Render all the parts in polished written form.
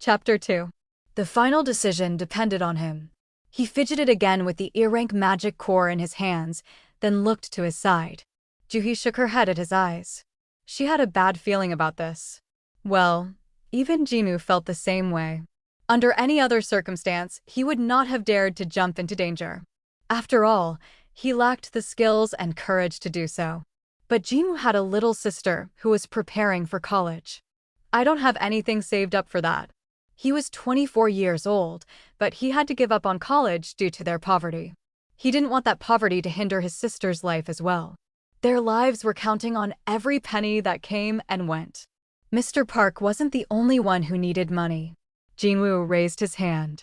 Chapter 2. The final decision depended on him. He fidgeted again with the earrank magic core in his hands, then looked to his side. Juhi shook her head at his eyes. She had a bad feeling about this. Well, even Jin-woo felt the same way. Under any other circumstance, he would not have dared to jump into danger. After all, he lacked the skills and courage to do so. But Jin-woo had a little sister who was preparing for college. I don't have anything saved up for that. He was 24 years old, but he had to give up on college due to their poverty. He didn't want that poverty to hinder his sister's life as well. Their lives were counting on every penny that came and went. Mr. Park wasn't the only one who needed money. Jin-woo raised his hand.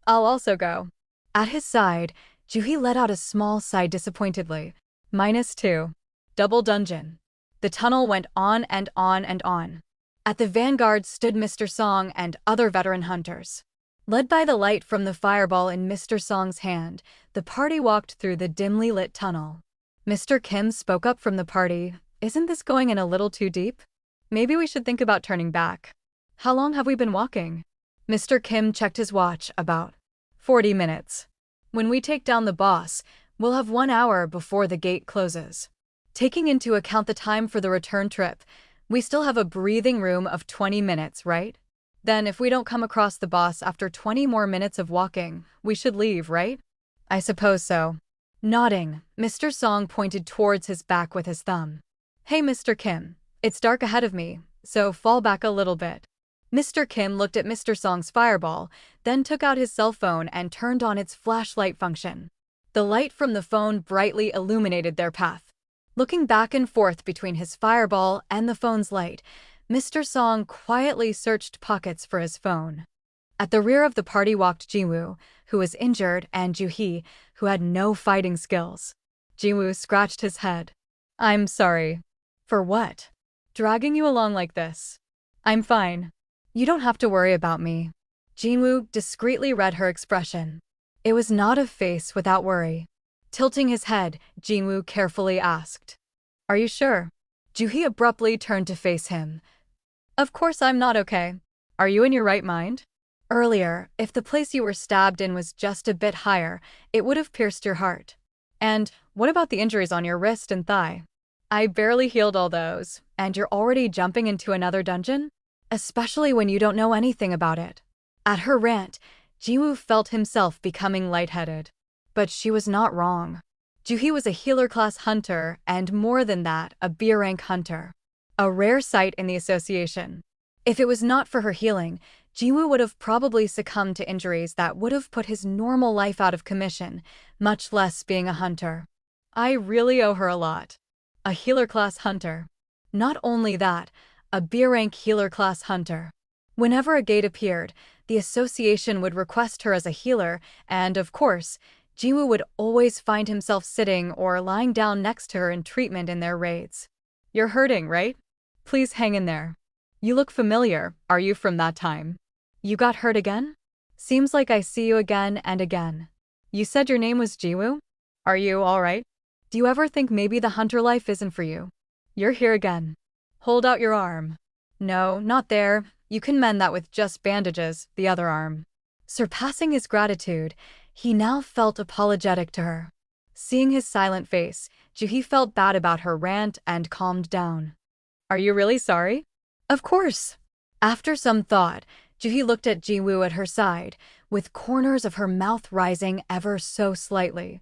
I'll also go. At his side, Juhi let out a small sigh disappointedly. -2. Double dungeon. The tunnel went on and on and on. At the vanguard stood Mr. Song and other veteran hunters. Led by the light from the fireball in Mr. Song's hand, the party walked through the dimly lit tunnel. Mr. Kim spoke up from the party. Isn't this going in a little too deep? Maybe we should think about turning back. How long have we been walking? Mr. Kim checked his watch. About 40 minutes. When we take down the boss, we'll have 1 hour before the gate closes. Taking into account the time for the return trip, we still have a breathing room of 20 minutes, right? Then if we don't come across the boss after 20 more minutes of walking, we should leave, right? I suppose so. Nodding, Mr. Song pointed towards his back with his thumb. Hey, Mr. Kim, it's dark ahead of me, so fall back a little bit. Mr. Kim looked at Mr. Song's fireball, then took out his cell phone and turned on its flashlight function. The light from the phone brightly illuminated their path. Looking back and forth between his fireball and the phone's light, Mr. Song quietly searched pockets for his phone. At the rear of the party walked Jin-woo, who was injured, and Juhi, who had no fighting skills. Jin-woo scratched his head. I'm sorry. For what? Dragging you along like this. I'm fine. You don't have to worry about me. Jin-woo discreetly read her expression. It was not a face without worry. Tilting his head, Jin-woo carefully asked, Are you sure? Juhi abruptly turned to face him. Of course I'm not okay. Are you in your right mind? Earlier, if the place you were stabbed in was just a bit higher, it would have pierced your heart. And what about the injuries on your wrist and thigh? I barely healed all those, and you're already jumping into another dungeon? Especially when you don't know anything about it. At her rant, Jin-woo felt himself becoming lightheaded. But she was not wrong. Juhi was a healer-class hunter, and more than that, a B-rank hunter. A rare sight in the association. If it was not for her healing, Jin-woo would have probably succumbed to injuries that would have put his normal life out of commission, much less being a hunter. I really owe her a lot. A healer-class hunter. Not only that, a B-rank healer-class hunter. Whenever a gate appeared, the association would request her as a healer, and, of course, Jin-woo would always find himself sitting or lying down next to her in treatment in their raids. You're hurting, right? Please hang in there. You look familiar. Are you from that time? You got hurt again? Seems like I see you again and again. You said your name was Jin-woo? Are you all right? Do you ever think maybe the hunter life isn't for you? You're here again. Hold out your arm. No, not there. You can mend that with just bandages, the other arm. Surpassing his gratitude, he now felt apologetic to her. Seeing his silent face, Juhi felt bad about her rant and calmed down. Are you really sorry? Of course. After some thought, Juhi looked at Jin-woo at her side, with corners of her mouth rising ever so slightly.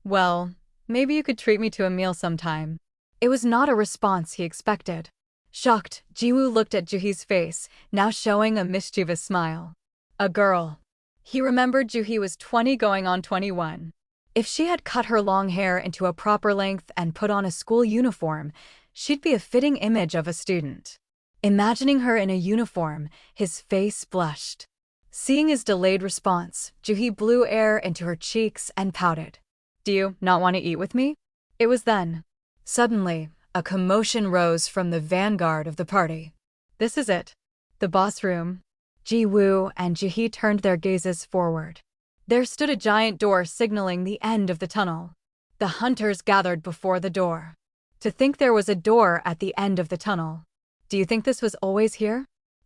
Well, maybe you could treat me to a meal sometime. It was not a response he expected. Shocked, Jin-woo looked at Juhi's face, now showing a mischievous smile. A girl. He remembered Juhi was 20 going on 21. If she had cut her long hair into a proper length and put on a school uniform, she'd be a fitting image of a student. Imagining her in a uniform, his face blushed. Seeing his delayed response, Juhi blew air into her cheeks and pouted. Do you not want to eat with me? It was then. Suddenly, a commotion rose from the vanguard of the party. This is it. The boss room. Ji-woo and Juhi turned their gazes forward. There stood a giant door signaling the end of the tunnel. The hunters gathered before the door. To think there was a door at the end of the tunnel. Do you think this was always here?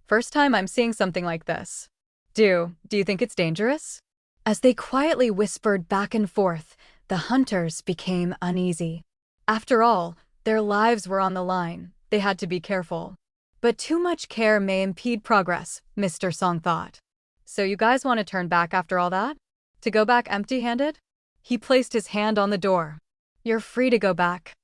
First time I'm seeing something like this. Do you think it's dangerous? As they quietly whispered back and forth, the hunters became uneasy. After all, their lives were on the line. They had to be careful. But too much care may impede progress, Mr. Song thought. So you guys want to turn back after all that? To go back empty-handed? He placed his hand on the door. You're free to go back.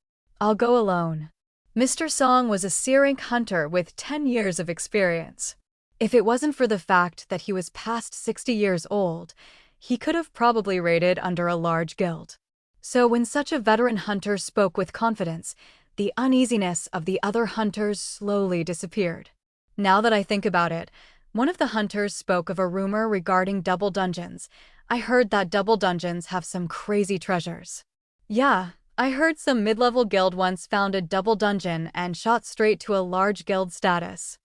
I'll go alone. Mr. Song was a C-rank hunter with 10 years of experience. If it wasn't for the fact that he was past 60 years old, he could have probably raided under a large guild. So when such a veteran hunter spoke with confidence, the uneasiness of the other hunters slowly disappeared. Now that I think about it, one of the hunters spoke of a rumor regarding double dungeons. I heard that double dungeons have some crazy treasures. Yeah, I heard some mid-level guild once found a double dungeon and shot straight to a large guild status.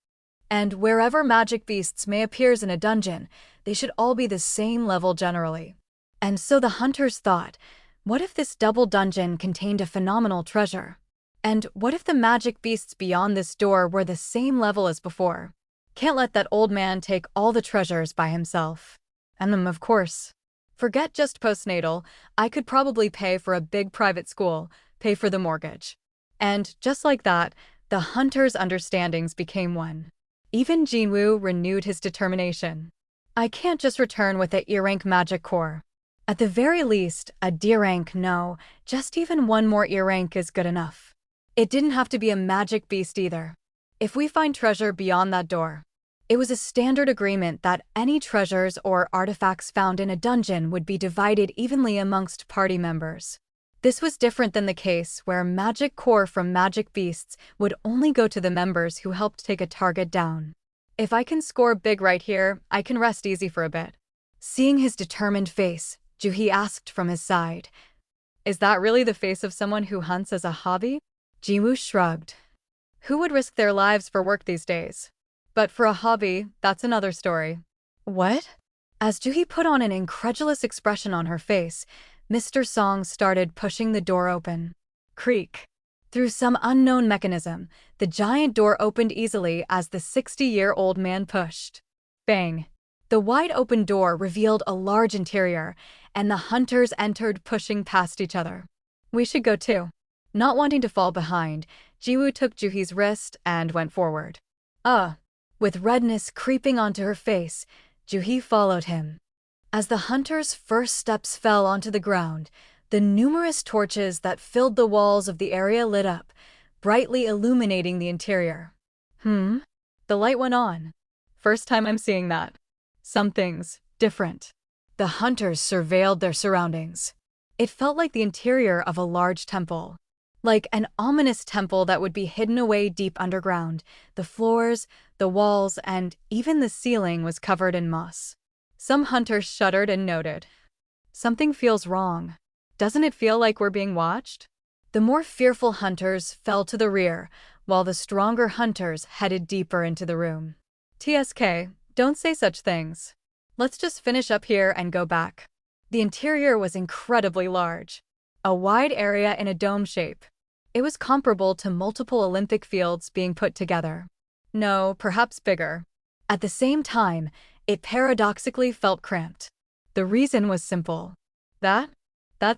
And wherever magic beasts may appear in a dungeon, they should all be the same level generally. And so the hunters thought, what if this double dungeon contained a phenomenal treasure? And what if the magic beasts beyond this door were the same level as before? Can't let that old man take all the treasures by himself. And of course. Forget just postnatal, I could probably pay for a big private school, pay for the mortgage. And just like that, the hunters' understandings became one. Even Jin-woo renewed his determination. I can't just return with a E-rank magic core. At the very least, a D-rank, no, just even one more E-rank is good enough. It didn't have to be a magic beast either. If we find treasure beyond that door. It was a standard agreement that any treasures or artifacts found in a dungeon would be divided evenly amongst party members. This was different than the case where magic core from magic beasts would only go to the members who helped take a target down. If I can score big right here, I can rest easy for a bit. Seeing his determined face, Joo-hee asked from his side, is that really the face of someone who hunts as a hobby? Jin-woo shrugged. Who would risk their lives for work these days? But for a hobby, that's another story. What? As Joo-hee put on an incredulous expression on her face, Mr. Song started pushing the door open. Creak. Through some unknown mechanism, the giant door opened easily as the 60-year-old man pushed. Bang. The wide-open door revealed a large interior, and the hunters entered pushing past each other. We should go too. Not wanting to fall behind, Jin-woo took Joo-hee's wrist and went forward. With redness creeping onto her face, Joo-hee followed him. As the hunters' first steps fell onto the ground, the numerous torches that filled the walls of the area lit up, brightly illuminating the interior. The light went on. First time I'm seeing that. Something's different. The hunters surveilled their surroundings. It felt like the interior of a large temple. Like an ominous temple that would be hidden away deep underground. The floors, the walls, and even the ceiling was covered in moss. Some hunters shuddered and noted. Something feels wrong. Doesn't it feel like we're being watched? The more fearful hunters fell to the rear, while the stronger hunters headed deeper into the room. TSK, don't say such things. Let's just finish up here and go back. The interior was incredibly large. A wide area in a dome shape. It was comparable to multiple Olympic fields being put together. No, perhaps bigger. At the same time, it paradoxically felt cramped. The reason was simple. That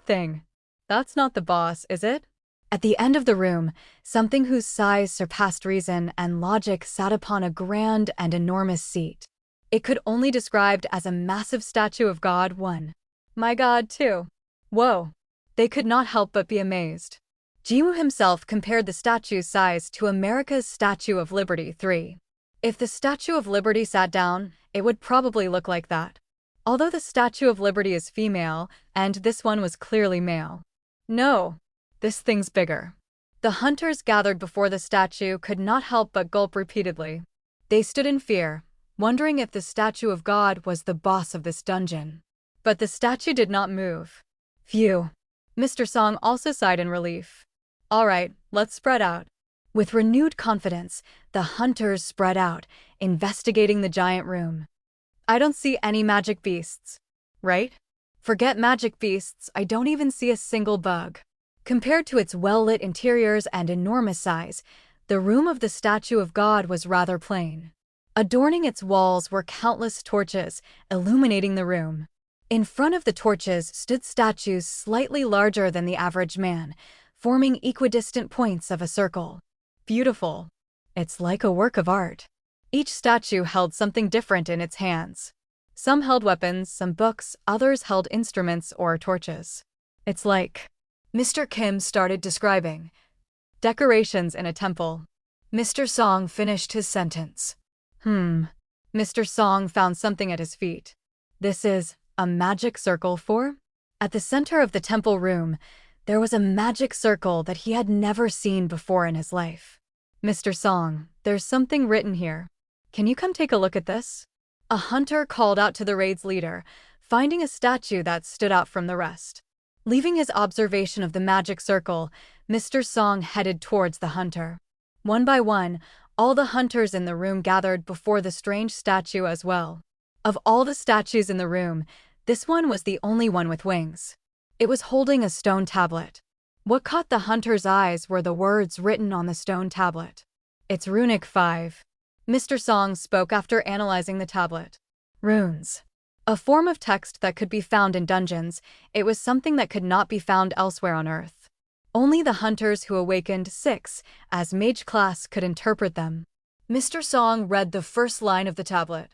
thing. That's not the boss, is it? At the end of the room, something whose size surpassed reason and logic sat upon a grand and enormous seat. It could only be described as a massive statue of God 1. My God 2. Whoa. They could not help but be amazed. Jin-woo himself compared the statue's size to America's Statue of Liberty 3. If the Statue of Liberty sat down, it would probably look like that. Although the Statue of Liberty is female, and this one was clearly male. No, this thing's bigger. The hunters gathered before the statue could not help but gulp repeatedly. They stood in fear, wondering if the statue of God was the boss of this dungeon. But the statue did not move. Phew. Mr. Song also sighed in relief. All right, let's spread out. With renewed confidence, the hunters spread out, investigating the giant room. I don't see any magic beasts. Right? Forget magic beasts, I don't even see a single bug. Compared to its well-lit interiors and enormous size, the room of the Statue of God was rather plain. Adorning its walls were countless torches, illuminating the room. In front of the torches stood statues slightly larger than the average man, forming equidistant points of a circle. Beautiful. It's like a work of art. Each statue held something different in its hands. Some held weapons, some books, others held instruments or torches. It's like... Mr. Kim started describing decorations in a temple. Mr. Song finished his sentence. Mr. Song found something at his feet. This is a magic circle for? At the center of the temple room, there was a magic circle that he had never seen before in his life. Mr. Song, there's something written here. Can you come take a look at this? A hunter called out to the raid's leader, finding a statue that stood out from the rest. Leaving his observation of the magic circle, Mr. Song headed towards the hunter. One by one, all the hunters in the room gathered before the strange statue as well. Of all the statues in the room, this one was the only one with wings. It was holding a stone tablet. What caught the hunter's eyes were the words written on the stone tablet. It's Runic 5. Mr. Song spoke after analyzing the tablet. Runes. A form of text that could be found in dungeons, it was something that could not be found elsewhere on Earth. Only the hunters who awakened 6 as mage class could interpret them. Mr. Song read the first line of the tablet.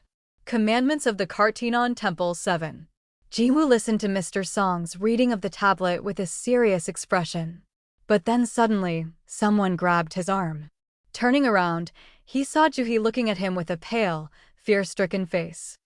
Commandments of the Kartinon Temple 7. Jin-woo listened to Mr. Song's reading of the tablet with a serious expression. But then suddenly, someone grabbed his arm. Turning around, he saw Juhi looking at him with a pale, fear-stricken face.